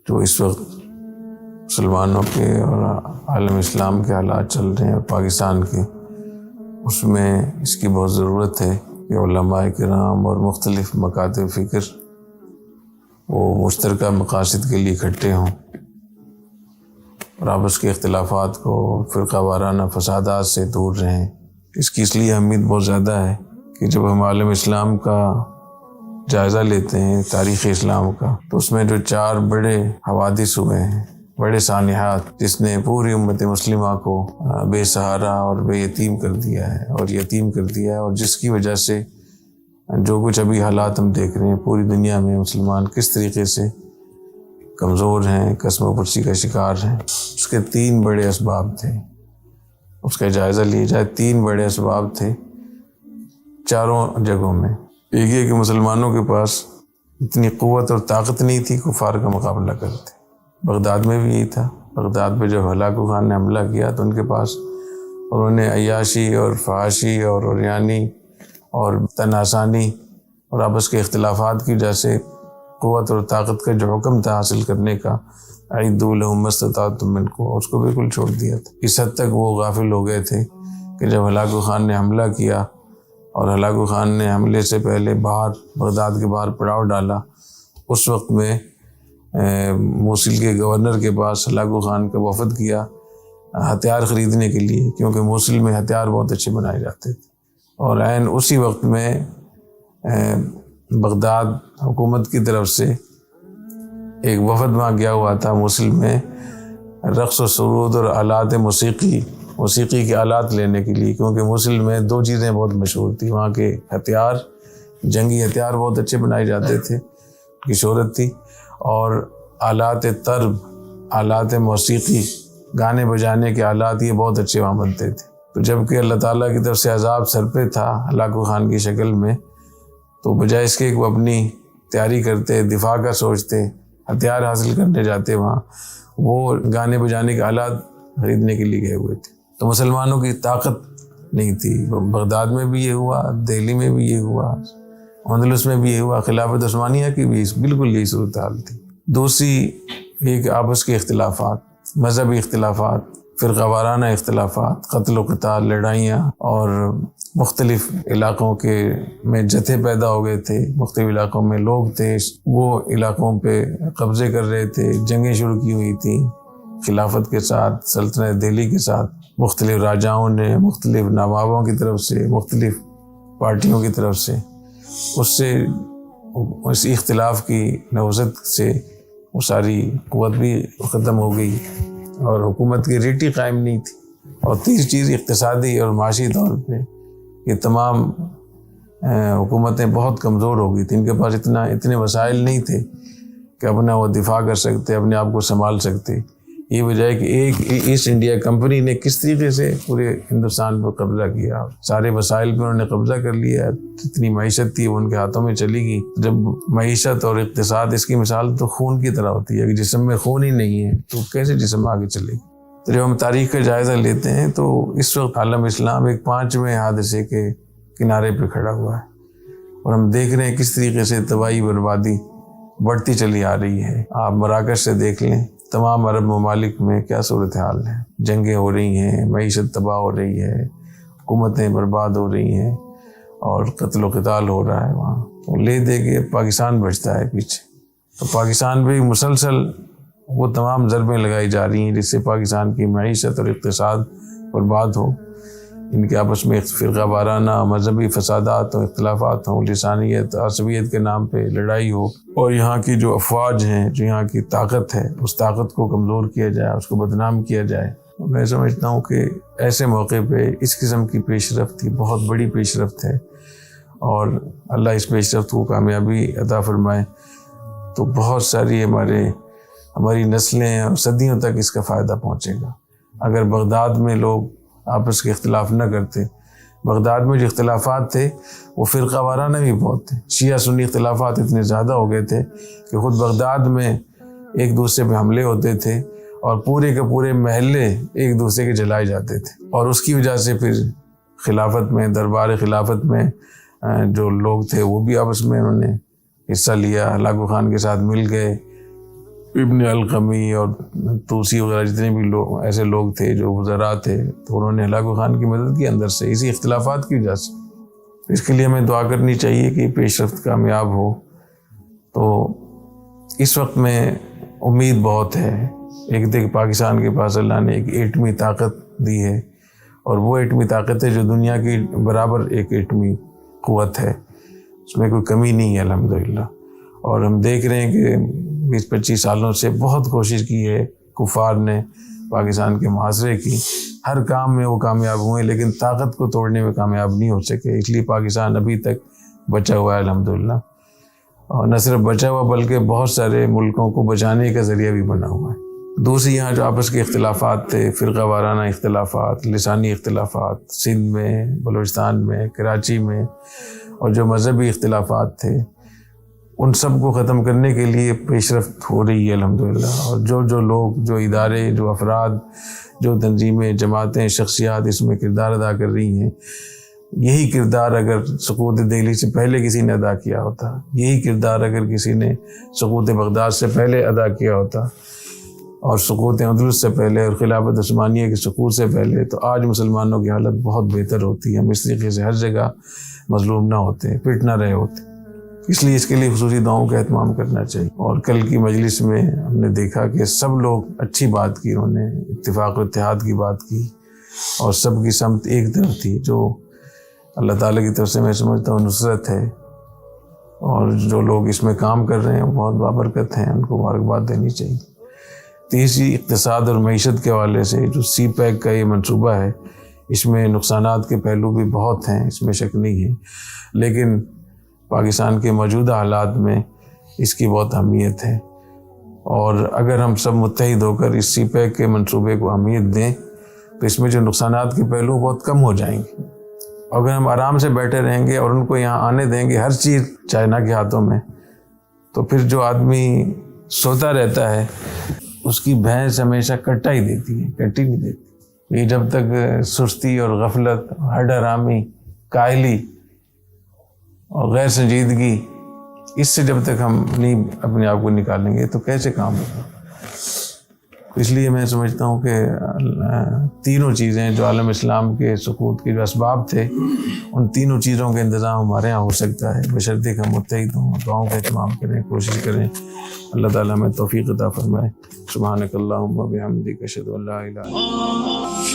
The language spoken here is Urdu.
جو اس وقت مسلمانوں کے اور عالم اسلام کے حالات چل رہے ہیں اور پاکستان کے، اس میں اس کی بہت ضرورت ہے کہ علماء کرام اور مختلف مکاتب فکر وہ مشترکہ مقاصد کے لیے اکٹھے ہوں اور آپس کے اختلافات کو، فرقہ وارانہ فسادات سے دور رہیں۔ اس کی اس لیے اہمیت بہت زیادہ ہے کہ جب ہم عالم اسلام کا جائزہ لیتے ہیں، تاریخ اسلام کا، تو اس میں جو 4 بڑے حوادث ہوئے ہیں، بڑے سانحات، جس نے پوری امت مسلمہ کو بے سہارا اور بے یتیم کر دیا ہے اور جس کی وجہ سے جو کچھ ابھی حالات ہم دیکھ رہے ہیں پوری دنیا میں، مسلمان کس طریقے سے کمزور ہیں، قسم و پرسی کا شکار ہیں، اس کے 3 بڑے اسباب تھے۔ اس کا جائزہ لیا جائے، 3 بڑے اسباب تھے چاروں جگہوں میں۔ ایک یہ کہ مسلمانوں کے پاس اتنی قوت اور طاقت نہیں تھی کفار کا مقابلہ کرتے۔ بغداد میں بھی یہی تھا۔ بغداد پہ جب ہلاکو خان نے حملہ کیا تو ان کے پاس، انہوں نے عیاشی اور فحاشی اور عریانی اور تناسانی اور آپس کے اختلافات کی وجہ سے قوت اور طاقت کا جو حکم تھا حاصل کرنے کا، اعدوا لهم ما استطعتم من قوة، اس کو بالکل چھوڑ دیا تھا۔ اس حد تک وہ غافل ہو گئے تھے کہ جب ہلاکو خان نے حملہ کیا اور ہلاکو خان نے حملے سے پہلے بغداد کے باہر پڑاؤ ڈالا، اس وقت میں موصل کے گورنر کے پاس ہلاکو خان کا وفد کیا ہتھیار خریدنے کے لیے، کیونکہ موصل میں ہتھیار بہت اچھے بنائے جاتے تھے، اور عین اسی وقت میں بغداد حکومت کی طرف سے ایک وفد وہاں گیا ہوا تھا موصل میں رقص و سرود اور آلات موسیقی کے آلات لینے کے لیے، کیونکہ موصل میں 2 چیزیں بہت مشہور تھیں، وہاں کے ہتھیار، جنگی ہتھیار بہت اچھے بنائے جاتے تھے، کی شہرت تھی، اور آلات طرب، آلات موسیقی، گانے بجانے کے آلات، یہ بہت اچھے وہاں بنتے تھے۔ تو جب کہ اللہ تعالیٰ کی طرف سے عذاب سر پہ تھا ہلاکو خان کی شکل میں، تو بجائے اس کے کہ وہ اپنی تیاری کرتے، دفاع کا سوچتے، ہتھیار حاصل کرنے جاتے وہاں، وہ گانے بجانے کے آلات خریدنے کے لیے گئے ہوئے تھے۔ تو مسلمانوں کی طاقت نہیں تھی۔ بغداد میں بھی یہ ہوا، دہلی میں بھی یہ ہوا، اندلس میں بھی یہ ہوا، خلافت عثمانیہ کی بھی بالکل یہی صورتحال تھی۔ دوسری ایک آپس کے اختلافات، مذہبی اختلافات، فرقہ وارانہ اختلافات، قتل و قتال، لڑائیاں، اور مختلف علاقوں کے میں جتھے پیدا ہو گئے تھے، مختلف علاقوں میں لوگ تھے، وہ علاقوں پہ قبضے کر رہے تھے، جنگیں شروع کی ہوئی تھیں خلافت کے ساتھ، سلطنت دہلی کے ساتھ، مختلف راجاؤں نے، مختلف نوابوں کی طرف سے، مختلف پارٹیوں کی طرف سے، اس اختلاف کی نوزت سے وہ ساری قوت بھی ختم ہو گئی اور حکومت کی ریٹی قائم نہیں تھی۔ اور تیسری چیز اقتصادی اور معاشی طور پہ یہ تمام حکومتیں بہت کمزور ہو گئی تھیں، ان کے پاس اتنے وسائل نہیں تھے کہ اپنا وہ دفاع کر سکتے، اپنے آپ کو سنبھال سکتے۔ یہ وجہ ہے کہ ایک ایسٹ انڈیا کمپنی نے کس طریقے سے پورے ہندوستان پر قبضہ کیا، سارے وسائل پہ انہوں نے قبضہ کر لیا، جتنی معیشت تھی وہ ان کے ہاتھوں میں چلی گئی۔ جب معیشت اور اقتصاد، اس کی مثال تو خون کی طرح ہوتی ہے کہ جسم میں خون ہی نہیں ہے تو کیسے جسم آگے چلے گی۔ تو جب ہم تاریخ کا جائزہ لیتے ہیں تو اس وقت عالم اسلام ایک 5ویں حادثے کے کنارے پہ کھڑا ہوا ہے، اور ہم دیکھ رہے ہیں کس طریقے سے تباہی بربادی بڑھتی چلی آ رہی ہے۔ آپ مراکش سے دیکھ لیں، تمام عرب ممالک میں کیا صورتحال ہے، جنگیں ہو رہی ہیں، معیشت تباہ ہو رہی ہے، حکومتیں برباد ہو رہی ہیں، اور قتل و قتال ہو رہا ہے وہاں۔ تو لے دے کے پاکستان بچتا ہے پیچھے، تو پاکستان بھی مسلسل وہ تمام ضربیں لگائی جا رہی ہیں جس سے پاکستان کی معیشت اور اقتصاد برباد ہو، ان کے آپس میں فرقہ وارانہ مذہبی فسادات ہوں، اختلافات ہوں، لسانیت، عصبیت کے نام پہ لڑائی ہو، اور یہاں کی جو افواج ہیں، جو یہاں کی طاقت ہے، اس طاقت کو کمزور کیا جائے، اس کو بدنام کیا جائے۔ میں سمجھتا ہوں کہ ایسے موقع پہ اس قسم کی پیش رفت تھی، بہت بڑی پیش رفت ہے، اور اللہ اس پیش رفت کو کامیابی عطا فرمائے تو بہت ساری ہماری نسلیں اور صدیوں تک اس کا فائدہ پہنچے گا۔ اگر بغداد میں لوگ آپس کے اختلاف نہ کرتے، بغداد میں جو اختلافات تھے وہ فرقہ وارانہ بھی بہت تھے، شیعہ سنی اختلافات اتنے زیادہ ہو گئے تھے کہ خود بغداد میں ایک دوسرے پہ حملے ہوتے تھے اور پورے کے پورے محلے ایک دوسرے کے جلائے جاتے تھے، اور اس کی وجہ سے پھر خلافت میں، دربار خلافت میں جو لوگ تھے وہ بھی آپس میں انہوں نے حصہ لیا، ہلاکو خان کے ساتھ مل گئے، ابن القمی اور توسی وغیرہ جتنے بھی لوگ ایسے لوگ تھے جو وزراء تھے، تو انہوں نے ہلاکو خان کی مدد کی اندر سے، اسی اختلافات کی وجہ سے۔ اس کے لیے ہمیں دعا کرنی چاہیے کہ پیش رفت کامیاب ہو۔ تو اس وقت میں امید بہت ہے، ایک دیکھ پاکستان کے پاس اللہ نے ایک ایٹمی طاقت دی ہے، اور وہ ایٹمی طاقت ہے جو دنیا کی برابر ایک ایٹمی قوت ہے، اس میں کوئی کمی نہیں ہے الحمدللہ۔ اور ہم دیکھ رہے ہیں کہ 20-25 سالوں سے بہت کوشش کی ہے کفار نے پاکستان کے محاصرے کی، ہر کام میں وہ کامیاب ہوئے لیکن طاقت کو توڑنے میں کامیاب نہیں ہو سکے، اس لیے پاکستان ابھی تک بچا ہوا ہے الحمدللہ، اور نہ صرف بچا ہوا بلکہ بہت سارے ملکوں کو بچانے کا ذریعہ بھی بنا ہوا ہے۔ دوسری یہاں جو آپس کے اختلافات تھے، فرقہ وارانہ اختلافات، لسانی اختلافات، سندھ میں، بلوچستان میں، کراچی میں، اور جو مذہبی اختلافات تھے، ان سب کو ختم کرنے کے لیے پیش رفت ہو رہی ہے الحمدللہ۔ اور جو لوگ، جو ادارے، جو افراد، جو تنظیمیں، جماعتیں، شخصیات اس میں کردار ادا کر رہی ہیں، یہی کردار اگر سقوط دہلی سے پہلے کسی نے ادا کیا ہوتا، یہی کردار اگر کسی نے سقوط بغداد سے پہلے ادا کیا ہوتا، اور سقوط اندلس سے پہلے، اور خلافت عثمانیہ کے سقوط سے پہلے، تو آج مسلمانوں کی حالت بہت بہتر ہوتی ہے، ہم اس طریقے سے ہر جگہ مظلوم نہ ہوتے، پٹ نہ رہے ہوتے۔ اس لیے اس کے لیے خصوصی دعاؤں کا اہتمام کرنا چاہیے۔ اور کل کی مجلس میں ہم نے دیکھا کہ سب لوگ اچھی بات کی، انہوں نے اتفاق و اتحاد کی بات کی، اور سب کی سمت ایک طرف تھی، جو اللہ تعالیٰ کی طرف سے میں سمجھتا ہوں نصرت ہے، اور جو لوگ اس میں کام کر رہے ہیں وہ بہت بابرکت ہیں، ان کو مبارکباد دینی چاہیے۔ تیسری، اقتصاد اور معیشت کے حوالے سے جو سی پیک کا یہ منصوبہ ہے، اس میں نقصانات کے پہلو بھی بہت ہیں، اس میں شک نہیں ہے، لیکن پاکستان کے موجودہ حالات میں اس کی بہت اہمیت ہے، اور اگر ہم سب متحد ہو کر اس سی پیک کے منصوبے کو اہمیت دیں تو اس میں جو نقصانات کے پہلو بہت کم ہو جائیں گے۔ اگر ہم آرام سے بیٹھے رہیں گے اور ان کو یہاں آنے دیں گے ہر چیز چائنا کے ہاتھوں میں، تو پھر جو آدمی سوتا رہتا ہے اس کی بھینس ہمیشہ کٹا ہی دیتی ہے، کٹی نہیں دیتی۔ یہ جب تک سستی اور غفلت، ہڈ حرامی، کاہلی اور غیر سنجیدگی، اس سے جب تک ہم نہیں اپنے آپ کو نکالیں گے تو کیسے کام ہوگا؟ اس لیے میں سمجھتا ہوں کہ تینوں چیزیں جو عالم اسلام کے سقوط کے جو اسباب تھے، ان تینوں چیزوں کا انتظام ہمارے ہاں ہو سکتا ہے، بشرطے کہ ہم متحد ہوں، دعاؤں کا اہتمام کریں، کوشش کریں۔ اللہ تعالیٰ ہمیں توفیق عطا فرمائے۔ سبحانک اللہم و بحمدک، اشہد ان لا الہ الا انت۔